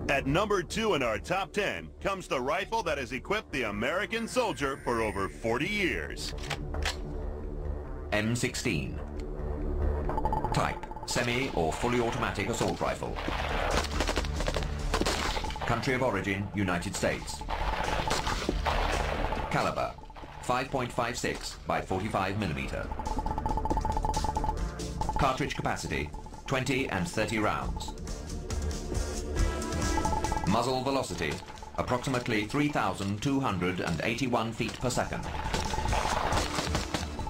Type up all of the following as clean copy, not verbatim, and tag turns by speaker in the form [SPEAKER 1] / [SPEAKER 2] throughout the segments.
[SPEAKER 1] At number 2 in our top 10 comes the rifle that has equipped the American soldier for over 40 years.
[SPEAKER 2] M16. Type, semi or fully automatic assault rifle. Country of origin, United States. Caliber, 5.56 by 45 millimeter. Cartridge capacity, 20 and 30 rounds. Muzzle velocity, approximately 3,281 feet per second.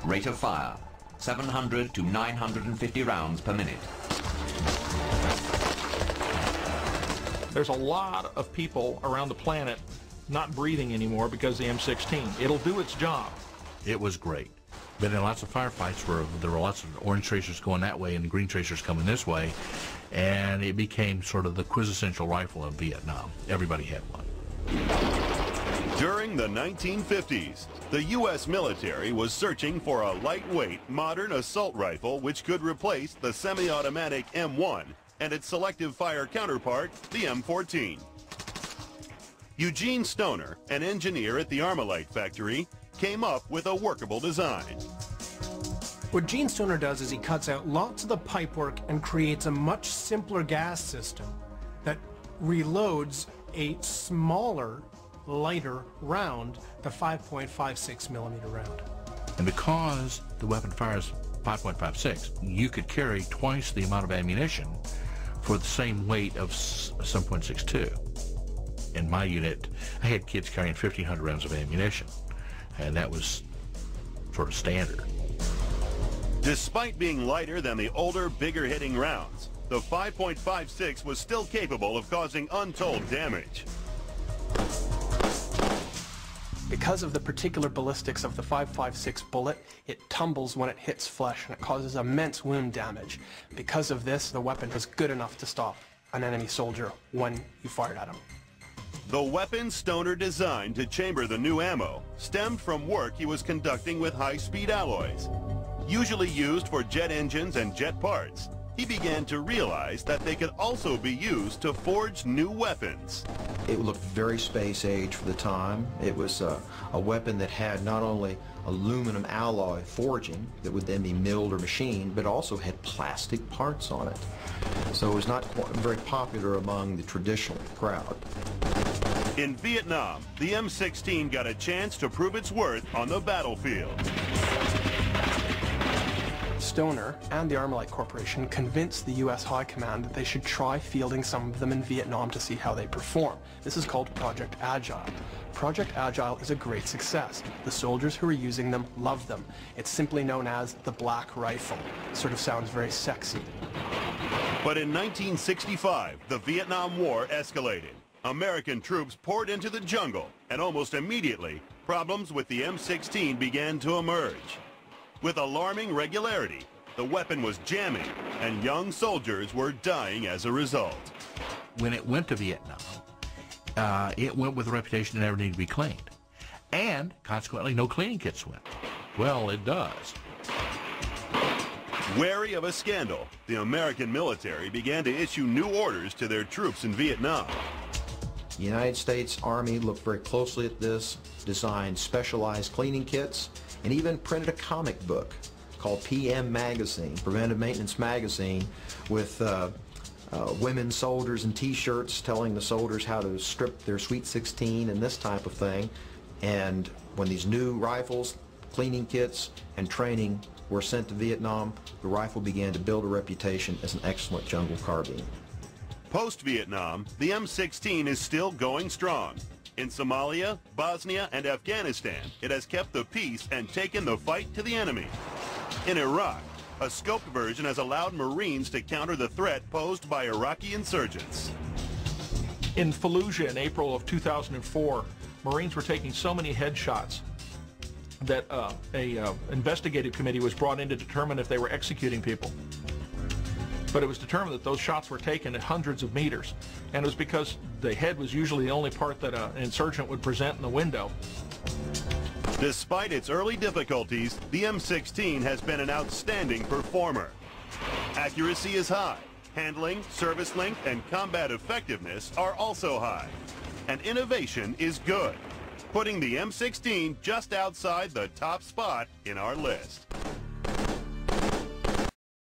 [SPEAKER 2] Rate of fire, 700 to 950 rounds per minute.
[SPEAKER 3] There's a lot of people around the planet not breathing anymore because of the M16. It'll do its job.
[SPEAKER 4] It was great. Been in lots of firefights where there were lots of orange tracers going that way and green tracers coming this way, and it became sort of the quintessential rifle of Vietnam. Everybody had one.
[SPEAKER 1] During the 1950s, the U.S. military was searching for a lightweight, modern assault rifle which could replace the semi-automatic M1 and its selective fire counterpart, the M14. Eugene Stoner, an engineer at the Armalite factory, came up with a workable design.
[SPEAKER 5] What Gene Stoner does is he cuts out lots of the pipework and creates a much simpler gas system that reloads a smaller, lighter round, the 5.56 millimeter round.
[SPEAKER 4] And because the weapon fires 5.56, you could carry twice the amount of ammunition for the same weight of 7.62. In my unit, I had kids carrying 1,500 rounds of ammunition, and that was sort of standard.
[SPEAKER 1] Despite being lighter than the older, bigger-hitting rounds, the 5.56 was still capable of causing untold damage.
[SPEAKER 6] Because of the particular ballistics of the 5.56 bullet, it tumbles when it hits flesh and it causes immense wound damage. Because of this, the weapon was good enough to stop an enemy soldier when you fired at him.
[SPEAKER 1] The weapon Stoner designed to chamber the new ammo stemmed from work he was conducting with high-speed alloys. Usually used for jet engines and jet parts, he began to realize that they could also be used to forge new weapons.
[SPEAKER 7] It looked very space age for the time. It was a weapon that had not only aluminum alloy forging that would then be milled or machined, but also had plastic parts on it. So it was not very popular among the traditional crowd.
[SPEAKER 1] In Vietnam, the M16 got a chance to prove its worth on the battlefield.
[SPEAKER 6] Stoner and the Armalite Corporation convinced the U.S. High Command that they should try fielding some of them in Vietnam to see how they perform. This is called Project Agile. Project Agile is a great success. The soldiers who are using them love them. It's simply known as the Black Rifle. It sort of sounds very sexy.
[SPEAKER 1] But in 1965, the Vietnam War escalated. American troops poured into the jungle, and almost immediately, problems with the M16 began to emerge. With alarming regularity, the weapon was jamming, and young soldiers were dying as a result.
[SPEAKER 4] When it went to Vietnam, it went with a reputation that never needed to be cleaned. And, consequently, no cleaning kits went. Well, it does.
[SPEAKER 1] Wary of a scandal, the American military began to issue new orders to their troops in Vietnam.
[SPEAKER 7] The United States Army looked very closely at this, designed specialized cleaning kits, and even printed a comic book called PM Magazine, Preventive Maintenance Magazine, with women soldiers and t-shirts telling the soldiers how to strip their Sweet 16 and this type of thing. And when these new rifles, cleaning kits, and training were sent to Vietnam, the rifle began to build a reputation as an excellent jungle carbine.
[SPEAKER 1] Post-Vietnam, the M16 is still going strong. In Somalia, Bosnia, and Afghanistan, it has kept the peace and taken the fight to the enemy. In Iraq, a scoped version has allowed Marines to counter the threat posed by Iraqi insurgents.
[SPEAKER 3] In Fallujah in April of 2004, Marines were taking so many headshots that an investigative committee was brought in to determine if they were executing people. But it was determined that those shots were taken at hundreds of meters, and it was because the head was usually the only part that an insurgent would present in the window.
[SPEAKER 1] Despite its early difficulties, the M16 has been an outstanding performer. Accuracy is high, Handling, service length, and combat effectiveness are also high. And innovation is good, putting the M16 just outside the top spot in our list.